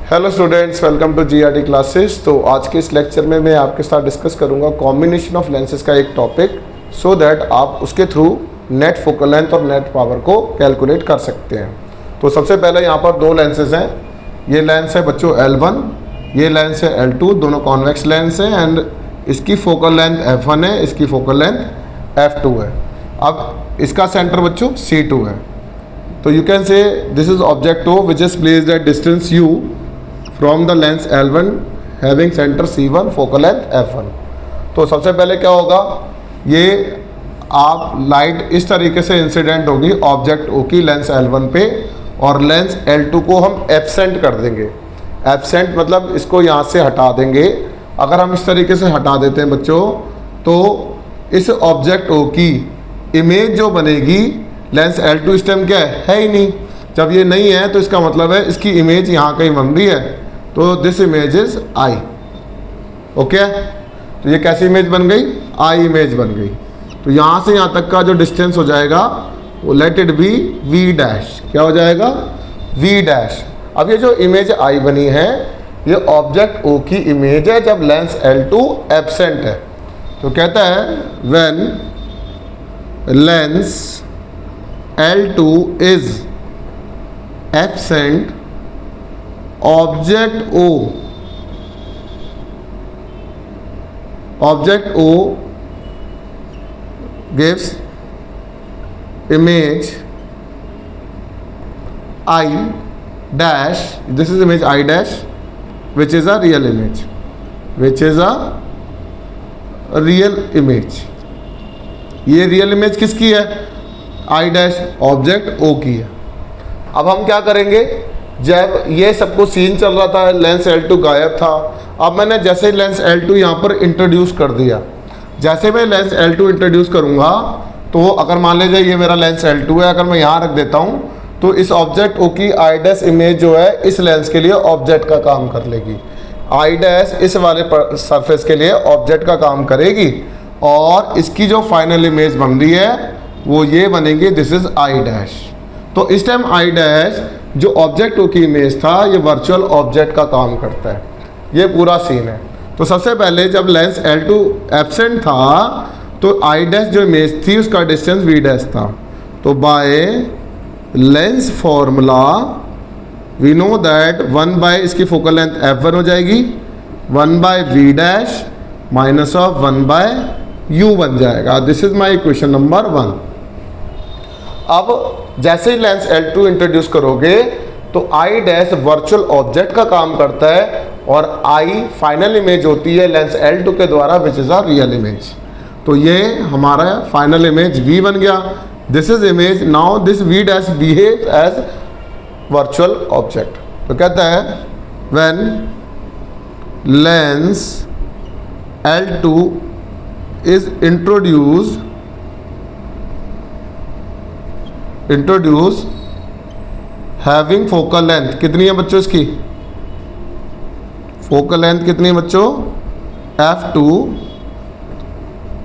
Hello students, welcome to GRD classes. तो आज के इस लेक्चर में मैं आपके साथ डिस्कस करूंगा कॉम्बिनेशन ऑफ लेंसेज का एक टॉपिक, सो दैट आप उसके थ्रू नेट फोकल लेंथ और नेट पावर को कैलकुलेट कर सकते हैं। तो सबसे पहले यहाँ पर दो लेंसेज हैं। ये लेंस है बच्चों L1, ये लेंस है L2, दोनों कॉन्वेक्स लेंस हैं एंड इसकी फोकल लेंथ F1 है, इसकी फोकल लेंथ F2 है। अब इसका सेंटर बच्चों C2 है। तो you can say this is object O which is placed at distance U from the lens L1 having centre C1 focal length F1। तो सबसे पहले क्या होगा, ये आप लाइट इस तरीके से इंसिडेंट होगी ऑब्जेक्ट O की लेंस L1 पे, और लेंस L2 को हम एब्सेंट कर देंगे। एब्सेंट मतलब इसको यहाँ से हटा देंगे। अगर हम इस तरीके से हटा देते हैं बच्चों, तो इस ऑब्जेक्ट O की इमेज जो बनेगी लेंस L2 इस टाइम क्या है ही नहीं। जब ये नहीं है तो इसका मतलब है इसकी इमेज यहाँ कहीं बन रही है, तो this image is I. Okay, तो ये कैसी इमेज बन गई, आई इमेज बन गई। तो यहाँ से यहाँ तक का जो डिस्टेंस हो जाएगा वो let it be V dash. क्या हो जाएगा, वी डैश। अब ये जो इमेज आई बनी है ये ऑब्जेक्ट O की इमेज है जब लेंस L2 एब्सेंट है। तो कहता है when lens L2 is absent object O gives image I dash, this is image I dash which is a real image, which is a real image। ये real image किसकी है, I dash object O की है। अब हम क्या करेंगे, जब ये सबको सीन चल रहा था लेंस L2 गायब था, अब मैंने जैसे लेंस L2 यहाँ पर इंट्रोड्यूस कर दिया, जैसे मैं लेंस L2 इंट्रोड्यूस करूँगा तो अगर मान लीजिए ये मेरा लेंस L2 है, अगर मैं यहाँ रख देता हूँ तो इस ऑब्जेक्ट O की आई डैश इमेज जो है इस लेंस के लिए ऑब्जेक्ट का काम कर लेगी। आई डैश इस वाले सरफेस के लिए ऑब्जेक्ट का काम करेगी, और इसकी जो फाइनल इमेज बन रही है वो ये बनेगी, दिस इज आई डैश। तो इस टाइम आई डैश जो ऑब्जेक्ट O की इमेज था ये वर्चुअल ऑब्जेक्ट का काम करता है। ये पूरा सीन है। तो सबसे पहले जब लेंस L2 एब्सेंट था तो आई डैश जो इमेज थी उसका डिस्टेंस V डैश था। तो by lens formula we know that 1 by इसकी फोकल लेंथ F1 हो जाएगी, 1 by V dash minus of 1 by U बन जाएगा। This is my equation number 1। अब जैसे ही लेंस L2 इंट्रोड्यूस करोगे तो आई डैश वर्चुअल ऑब्जेक्ट का काम करता है और आई फाइनल इमेज होती है लेंस L2 के द्वारा which is a real image. तो ये हमारा फाइनल इमेज V बन गया। This is image, now this V dash behave as virtual object. तो कहता है when lens L2 is introduce having focal length, कितनी है बच्चों इसकी फोकल लेंथ कितनी है बच्चों, F2,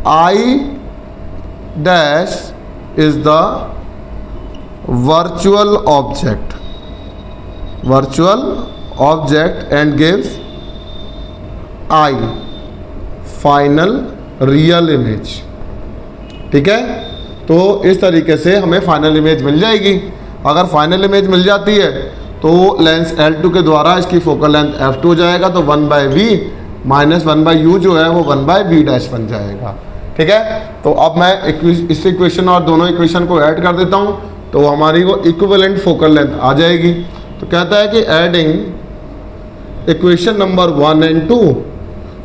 I dash is the virtual object and gives I final real image. ठीक है, तो इस तरीके से हमें फाइनल इमेज मिल जाएगी। अगर फाइनल इमेज मिल जाती है तो लेंस L2 के द्वारा इसकी फोकल लेंथ F2 हो जाएगा, तो 1 by V minus 1 by U जो है वो 1 बाय V डैश बन जाएगा। ठीक है, तो अब मैं इस इक्वेशन और दोनों इक्वेशन को ऐड कर देता हूँ तो हमारी वो इक्विवेलेंट फोकल लेंथ आ जाएगी। तो कहता है कि एडिंग इक्वेशन नंबर 1 एंड 2,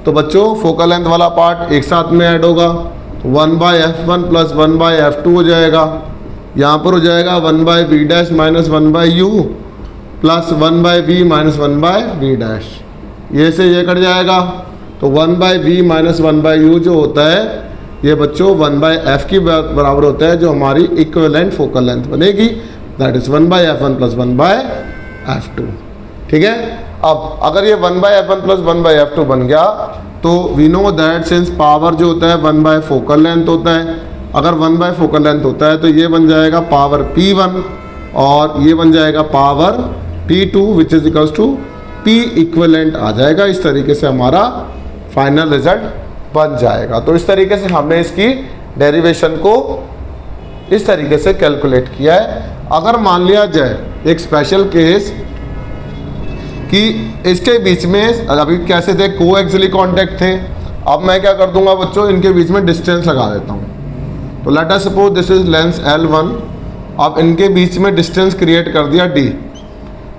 तो बच्चों फोकल लेंथ वाला पार्ट एक साथ में ऐड होगा, 1 by F1 plus 1 by F2 हो जाएगा। यहाँ पर हो जाएगा 1 by V dash minus 1 by U plus 1 by V minus 1 by V dash. ये से ये कट जाएगा, तो 1 by V minus 1 by U जो होता है ये बच्चों 1 बाय F की बराबर होता है, जो हमारी इक्विवेलेंट फोकल लेंथ बनेगी, that is 1 by F1 plus 1 by F2। ठीक है, अब अगर ये 1 by F1 plus 1 by F2 बन गया तो we know that since power जो होता है 1 बाय फोकल लेंथ होता है, अगर 1 बाय फोकल लेंथ होता है तो ये बन जाएगा पावर P1 और ये बन जाएगा power P2 which is equals to P equivalent आ जाएगा। इस तरीके से हमारा फाइनल रिजल्ट बन जाएगा। तो इस तरीके से हमने इसकी डेरिवेशन को इस तरीके से कैलकुलेट किया है। अगर मान लिया जाए एक स्पेशल केस कि इसके बीच में अभी कैसे थे, कोएक्सियली कांटेक्ट थे, अब मैं क्या कर दूंगा बच्चों, इनके बीच में डिस्टेंस लगा देता हूँ। तो let us suppose this is lens L1, अब इनके बीच में डिस्टेंस क्रिएट कर दिया D।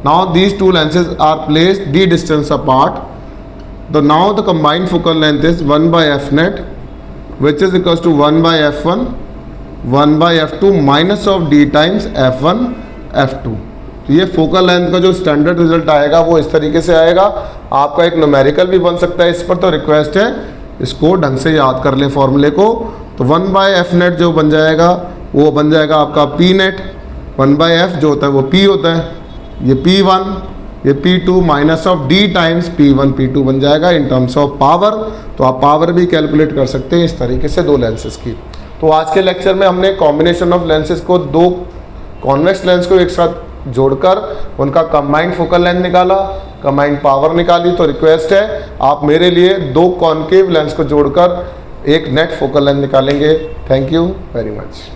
Now these two lenses are placed D distance apart. तो now the combined focal length is 1/f net which is equals to 1/f1 1/f2 minus of D times f1 f2। तो ये focal length का जो standard result आएगा वो इस तरीके से आएगा। आपका एक न्यूमेरिकल भी बन सकता है इस पर, तो रिक्वेस्ट है इसको ढंग से याद कर ले फॉर्मूले को। तो 1/f net जो बन जाएगा वो बन जाएगा आपका P net, 1/f जो होता है वो P होता है, ये P1 ये P2 minus of D times P1 P2 बन जाएगा इन टर्म्स ऑफ पावर। तो आप पावर भी कैलकुलेट कर सकते हैं इस तरीके से दो लेंसेज की। तो आज के लेक्चर में हमने कॉम्बिनेशन ऑफ लेंसेज को, दो कॉन्वेक्स लेंस को एक साथ जोड़कर उनका कंबाइंड फोकल लेंथ निकाला, कंबाइंड पावर निकाली। तो रिक्वेस्ट है आप मेरे लिए दो कॉनकेव लेंस को जोड़कर एक नेट फोकल लेंथ निकालेंगे। Thank you very much.